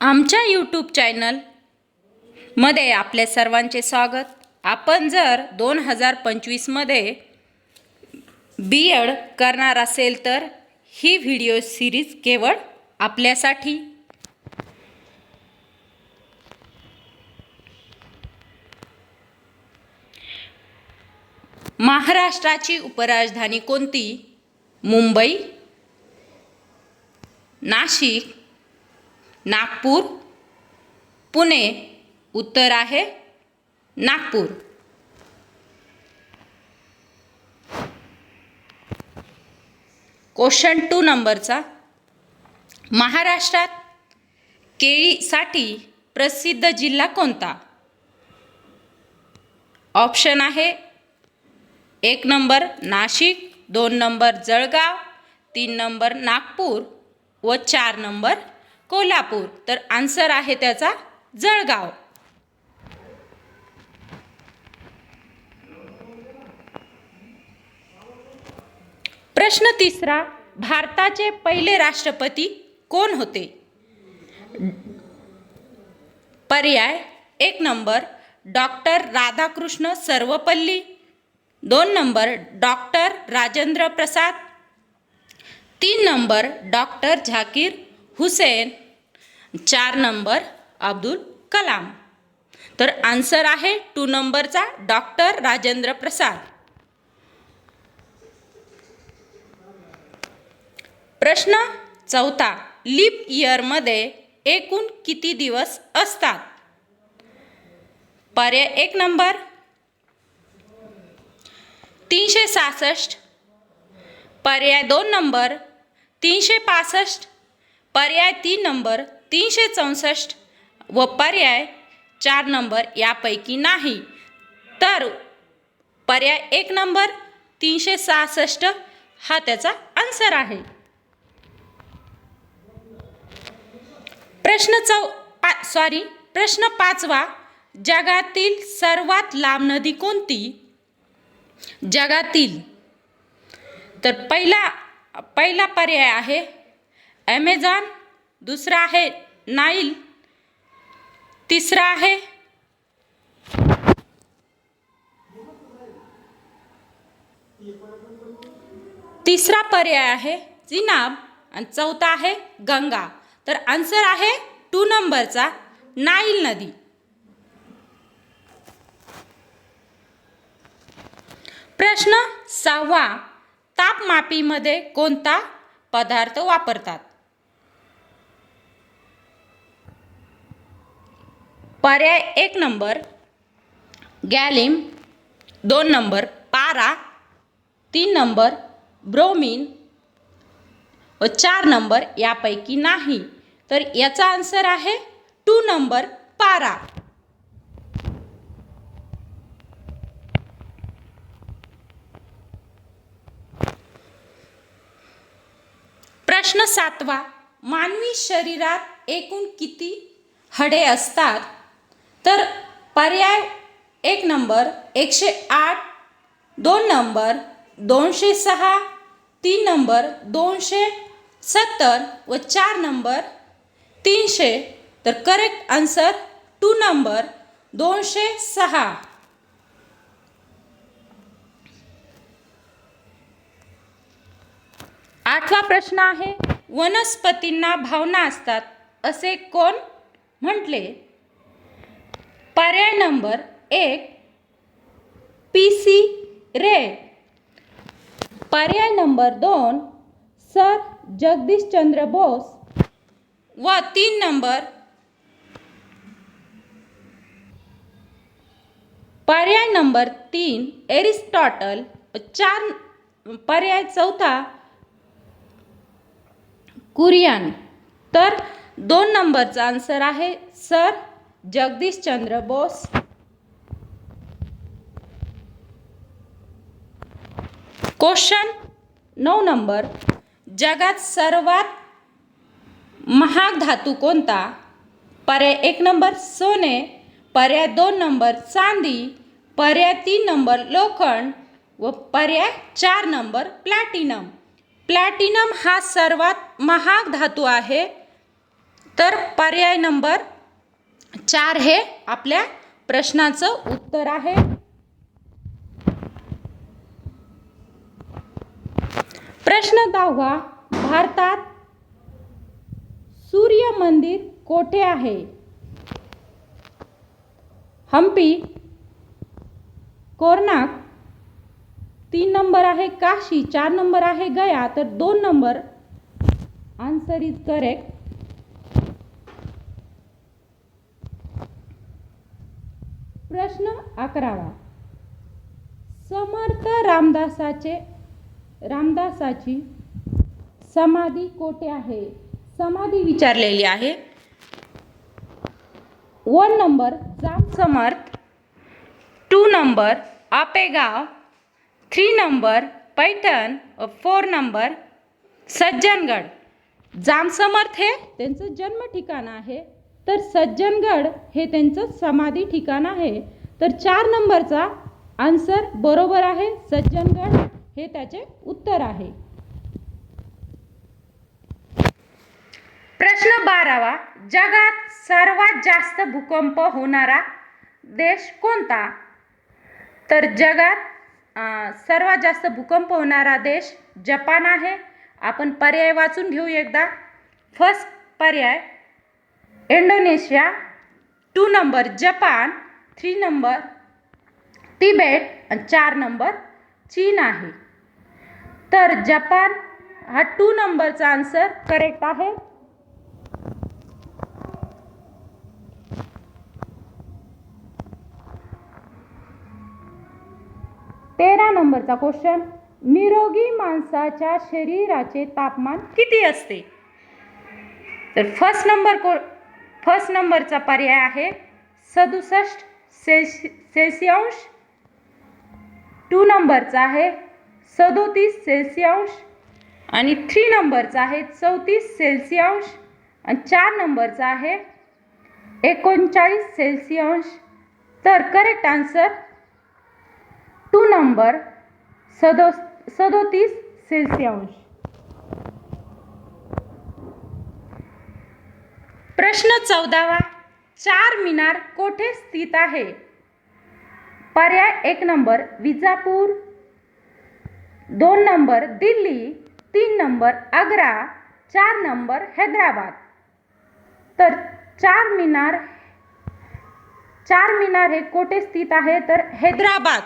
आमच्या यूट्यूब चॅनलमध्ये आपल्या सर्वांचे स्वागत। आपण जर 2025 मध्ये बी.एड करणार असेल तर ही व्हिडिओ सिरीज केवळ आपल्यासाठी। महाराष्ट्राची उपराजधानी कोणती? मुंबई, नाशिक, नागपूर, पुणे। उत्तर आहे नागपूर। क्वेश्चन 2 नंबरचा, महाराष्ट्रात केळीसाठी प्रसिद्ध जिल्हा कोणता? ऑप्शन आहे 1 number Nashik, 2 number Jalgaon, 3 number Nagpur व 4 नंबर कोल्हापूर। तर आन्सर आहे त्याचा जळगाव। प्रश्न 3, भारताचे पहिले राष्ट्रपती कोण होते? पर्याय 1 number doctor Radhakrishna Sarvepalli, 2 number doctor Rajendra Prasad, 3 number doctor Zakir Husain, 4 number Abdul Kalam. तर आन्सर आहे 2 नंबरचा डॉक्टर राजेंद्र प्रसाद। प्रश्न 4, लीप इयरमध्ये एकूण किती दिवस असतात? पर्याय 1 नंबर 366, पर्याय 2 नंबर 365, पर्याय 3 नंबर 364 व पर्याय 4 नंबर यापैकी नाही। तर पर्याय 1 नंबर 366 हा त्याचा आन्सर आहे। प्रश्न 5, जगातील सर्वात लांब नदी कोणती? जगातील, तर पहिला पर्याय आहे ॲमेझॉन, दुसरा आहे नाईल, तिसरा पर्याय आहे चिनाब आणि चौथा आहे गंगा। तर आन्सर आहे 2 नंबरचा नाईल नदी। प्रश्न 6, तापमापीमध्ये कोणता पदार्थ वापरतात? पर्याय 1 नंबर गॅलियम, 2 नंबर पारा, 3 नंबर ब्रोमीन व 4 नंबर यापैकी नाही। तर याचा आन्सर आहे 2 नंबर पारा। प्रश्न 7, मानवी शरीरात एकूण किती हाडे असतात? तर पर्याय 1 नंबर 108, 2 नंबर 206, 3 नंबर 270 व 4 नंबर 300। तर करेक्ट आन्सर 2 नंबर 206। आठवा प्रश्न आहे, वनस्पतींना भावना असतात असे कोण म्हटले? पर्याय नंबर 1 पी.सी. रे, पर्याय नंबर 2 सर जगदीशचंद्र बोस व 3 नंबर पर्याय नंबर 3 एरिस्टॉटल, पर्याय 4 कुरियन। तर 2 नंबरचा आन्सर आहे sir Jagdishchandra Bose. Question 9 number, जगात सर्वात महाग धातू कोणता? पर्याय 1 नंबर सोने, पर्याय 2 नंबर चांदी, पर्याय 3 नंबर लोखंड व पर्याय 4 नंबर प्लॅटिनम। प्लॅटिनम हा सर्वात महाग धातू आहे। तर पर्याय नंबर 4 हे आपल्या प्रश्नाचं उत्तर आहे. प्रश्न 10वा, भारतात सूर्य मंदिर कोठे आहे? हम्पी, कोणार्क, 3 नंबर आहे काशी, 4 नंबर आहे गया, तर 2 नंबर आन्सर इज करेक्ट. प्रश्न 11वा, समर्थ रामदासाची समाधी कोठे आहे? समाधी विचारलेली आहे. 1 number Jamb Samarth, 2 number Apegaon, 3 number Paithan, 4 number Sajjangad. Jamb Samarth हे त्यांचं जन्म ठिकाण आहे, तर सज्जनगड हे त्यांचं समाधी ठिकाण आहे. तर 4 नंबरचा आन्सर बरोबर आहे. सज्जनगड हे त्याचे उत्तर आहे. प्रश्न 12वा, जगात सर्वात जास्त भूकंप होणारा देश कोणता? तर जगात सर्वात जास्त भूकंप होणारा देश जपान आहे. आपण पर्याय वाचून घेऊ एकदा. फर्स्ट पर्याय Indonesia, 2 number Japan, 3 number Tibet आणि 4 नंबर चीन आहे. तर जपान हा 2 नंबरचा आन्सर करेक्ट आहे. तेरा नंबरचा क्वेश्चन, निरोगी माणसाच्या शरीराचे तापमान किती असते? तर फर्स्ट नंबरचा पर्याय आहे 67 सेल्सिअस, 2 नंबरचा आहे 37 सेल्सिअस आणि 3 नंबरचा आहे 34 सेल्सिअस आणि 4 नंबरचा आहे 39 सेल्सिअस. तर करेक्ट आन्सर 2 नंबर 37 सेल्सिअस. प्रश्न 14वा, चार मीनार कोठे स्थित आहे? पर्याय 1 number Bijapur, 2 number Delhi, 3 number Agra, 4 number Hyderabad. तर चार मीनार हे कोठे स्थित आहे? तर हैदराबाद.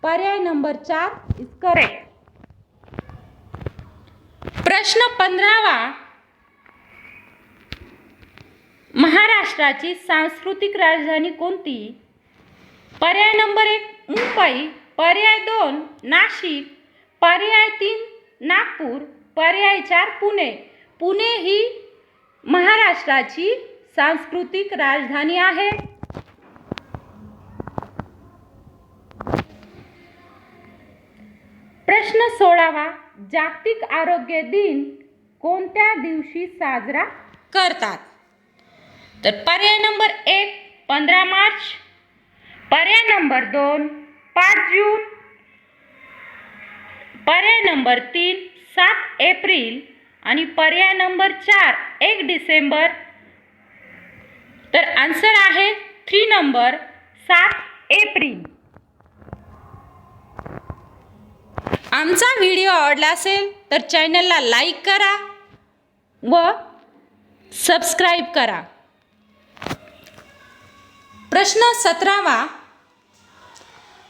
पर्याय नंबर 4 इज करेक्ट. प्रश्न 15वा, महाराष्ट्राची सांस्कृतिक राजधानी कोणती? पर्याय नंबर 1 मुंबई, पर्याय 2 नाशिक, पर्याय 3 नागपूर, पर्याय 4 पुणे. पुणे ही महाराष्ट्राची सांस्कृतिक राजधानी आहे. प्रश्न 16वा, जागतिक आरोग्य दिन कोणत्या दिवशी साजरा करतात? तर पर्याय नंबर 1 15 मार्च, पर्याय नंबर 2 5 जून, पर्याय नंबर 3 7 एप्रिल आणि पर्याय नंबर 4 1 डिसेंबर. तर आन्सर आहे 3 नंबर 7 एप्रिल. आमचा व्हिडिओ आवडला असेल तर चॅनलला लाईक करा व सबस्क्राईब करा. प्रश्न 17वा,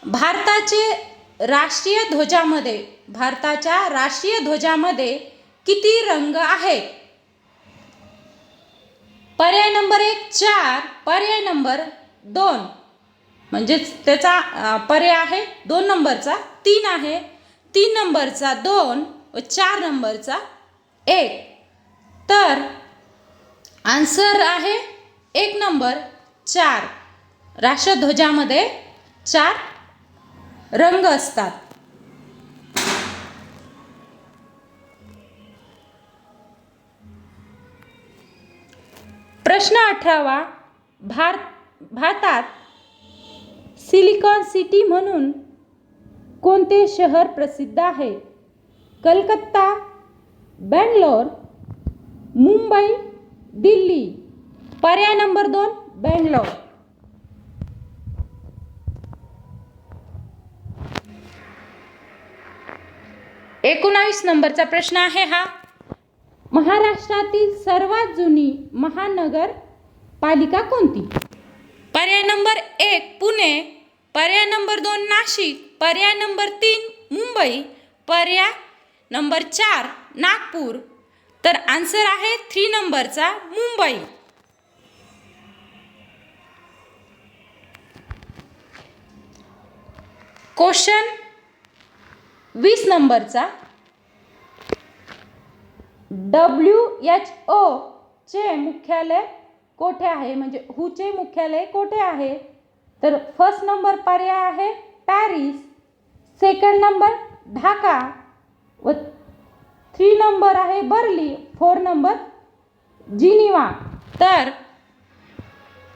भारताच्या राष्ट्रीय ध्वजामध्ये किती रंग आहेत? पर्याय नंबर 1 4, पर्याय नंबर 2 म्हणजेच त्याचा पर्याय आहे 2 नंबरचा 3 आहे, 3 नंबरचा 2 व 4 नंबरचा 1. तर आन्सर आहे 1 नंबर 4. राष्ट्रध्वजामध्ये 4 रंग असतात. प्रश्न 18वा, भारतात सिलिकॉन सिटी म्हणून कोणते शहर प्रसिद्ध आहे? कलकत्ता, बंगलोर, मुंबई, दिल्ली. पर्याय नंबर 2 बेंगलोर. 19 नंबरचा प्रश्न आहे हा. महाराष्ट्रातील सर्वात जुनी महानगरपालिका कोणती? पर्याय नंबर 1 पुणे, पर्याय नंबर 2 नाशिक, पर्याय नंबर 3 मुंबई, पर्याय नंबर 4 नागपूर. तर आन्सर आहे 3 नंबरचा मुंबई. क्वेश्चन 20 नंबरचा. WHO चे मुख्यालय कोठे आहे, म्हणजे WHO चे मुख्यालय कोठे आहे? तर फर्स्ट नंबर पर्याय आहे पॅरिस, सेकंड नंबर ढाका व 3 नंबर आहे बर्लिन, 4 नंबर जिनिवा. तर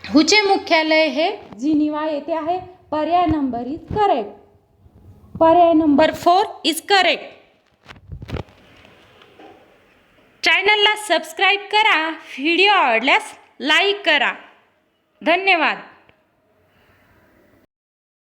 WHO चे मुख्यालय हे जिनिवा येथे आहे. पर्याय नंबर इज करेक्ट. पर्याय नंबर 4 इज करेक्ट. चॅनलला सबस्क्राईब करा, व्हिडिओ आवडल्यास लाईक करा. धन्यवाद.